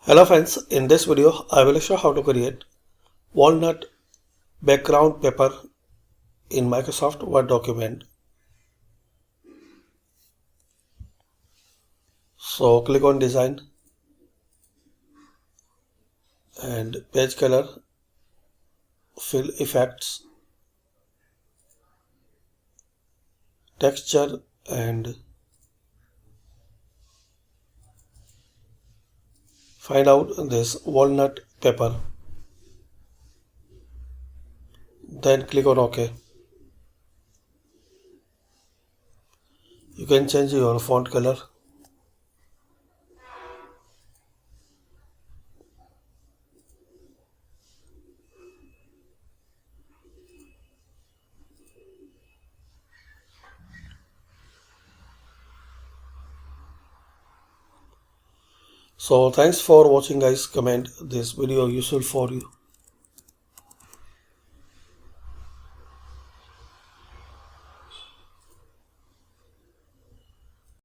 Hello friends, in this video I will show how to create walnut background paper in Microsoft Word document. So click on design and page color, fill effects, texture and find out this walnut paper. Then click on OK. You can change your font color. So thanks for watching guys. Comment this video useful for you.